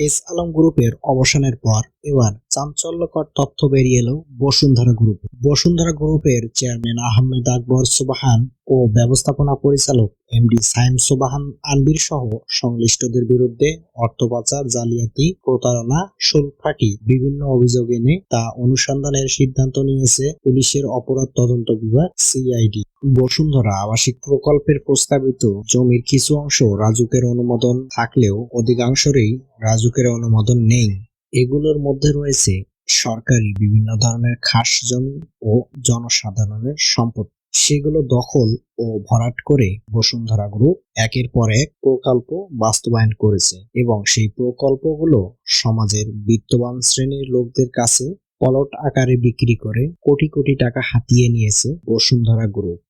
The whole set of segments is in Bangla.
এস আলম গ্রুপের অবসানের পর এবার চাঞ্চল্যকর তথ্য বেরিয়ে এলো বসুন্ধরা গ্রুপে। বসুন্ধরা গ্রুপের চেয়ারম্যান আহমেদ আকবর সুবহান ও ব্যবস্থাপনা পরিচালক এমডি সাইম সুবহান আনবির সহ সংশ্লিষ্টদের বিরুদ্ধে অর্থ পাচার, জালিয়াতি, প্রতারণা, শুল্ক ফাঁকি বিভিন্ন অভিযোগ এনে তা অনুসন্ধানের সিদ্ধান্ত নিয়েছে পুলিশের অপরাধ তদন্ত বিভাগ সিআইডি। বসুন্ধরা আবাসিক প্রকল্পের প্রস্তাবিত জমির কিছু অংশ রাজুকের অনুমোদন থাকলেও অধিকাংশেরই রাজুকের অনুমোদন নেই। এগুলোর মধ্যে রয়েছে সরকারি বিভিন্ন ধরনের খাস জমি ও জনসাধারণের সম্পত্তি। সেগুলো দখল ও ভরাট করে বসুন্ধরা গ্রুপ একের পর এক প্রকল্প বাস্তবায়ন করেছে এবং সেই প্রকল্পগুলো সমাজের বিত্তবান শ্রেণীর লোকদের কাছে প্লট আকারে বিক্রি করে কোটি কোটি টাকা হাতিয়ে নিয়েছে বসুন্ধরা গ্রুপ,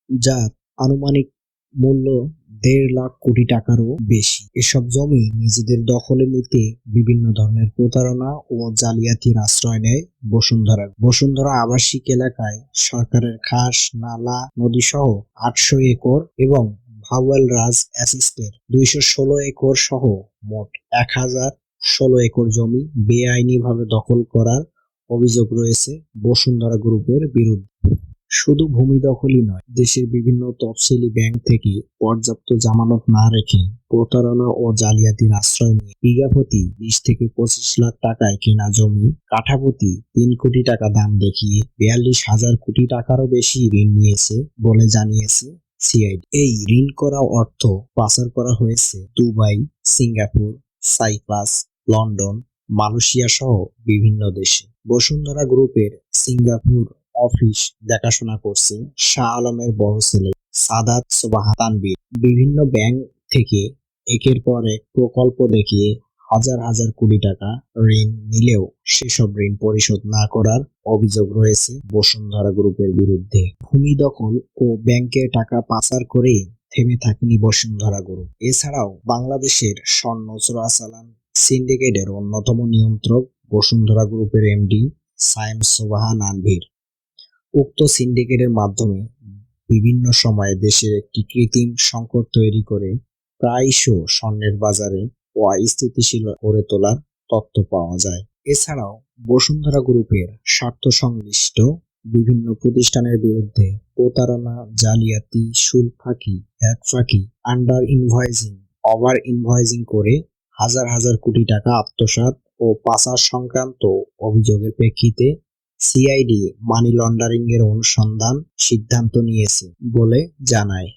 যার আনুমানিক মূল্য ১.৫ লাখ কোটি টাকারও বেশি। এসব জমি নিজেদের দখলে নিতে বিভিন্ন ধরনের প্রতারণা ও জালিয়াতির আশ্রয় নেয় বসুন্ধরা আবাসিক এলাকায় সরকারের খাস, নালা, নদী সহ ৮০০ একর এবং ভাওয়াল রাজ এস্টেটের ২১৬ একর সহ মোট ১,০১৬ একর জমি বেআইনিভাবে দখল করার অভিযোগ রয়েছে বসুন্ধরা গ্রুপের বিরুদ্ধে। শুধু ভূমি দখলই নয়, দেশের বিভিন্ন তফসিলি ব্যাংক থেকে পর্যাপ্ত জামানত না রেখে প্রতারণা ও জালিয়াতির আশ্রয় নিয়ে বিঘাপ্রতি ২০ থেকে ২৫ লাখ টাকায় কেনা জমি কাঠাপ্রতি ৩ কোটি টাকা দাম দেখিয়ে ৪২,০০০ কোটি টাকারও বেশি ঋণ নিয়েছে বলে জানিয়েছে সিআইডি। এই ঋণ করা অর্থ পাচার করা হয়েছে Dubai, Singapore, Cyprus, London, Malaysia সহ বিভিন্ন দেশে। বসুন্ধরা গ্রুপের সিঙ্গাপুর অফিস দেখাশোনা করছে শাহ আলমের বড় ছেলে সাদাত সুবহান তানভীর। বিভিন্ন ব্যাংক থেকে একের পর এক প্রকল্প দেখিয়ে হাজার হাজার কোটি টাকা ঋণ নিলেও সেসব ঋণ পরিশোধ না করার অভিযোগ রয়েছে বসুন্ধরা গ্রুপের বিরুদ্ধে। ভূমি দখল ও ব্যাংকের টাকা পাচার করে থেমে থাকেনি বসুন্ধরা গ্রুপ। এছাড়াও বাংলাদেশের স্বর্ণ চোরাচালান সিন্ডিকেটের অন্যতম নিয়ন্ত্রক বসুন্ধরা গ্রুপের এমডি সাইম সুবহান আনভীর। উক্ত সিন্ডিকেটের মাধ্যমে বিভিন্ন সময়ে দেশের একটি কৃত্রিম সংকট তৈরি করে প্রায়শই স্বর্ণের বাজারে অস্থিতিশীল করে তোলার তথ্য পাওয়া যায়। এছাড়াও বসুন্ধরা গ্রুপের স্বার্থ সংশ্লিষ্ট বিভিন্ন প্রতিষ্ঠানের বিরুদ্ধে প্রতারণা, জালিয়াতি, শুল্ক ফাঁকি, ভ্যাট ফাঁকি, আন্ডার ইনভয়েসিং, ওভার ইনভয়েসিং করে হাজার হাজার কোটি টাকা আত্মসাৎ ও পাচার সংক্রান্ত অভিযোগের প্রেক্ষিতে সিআইডি মানি লন্ডারিং এর অনুসন্ধান সিদ্ধান্ত নিয়েছে বলে জানায়।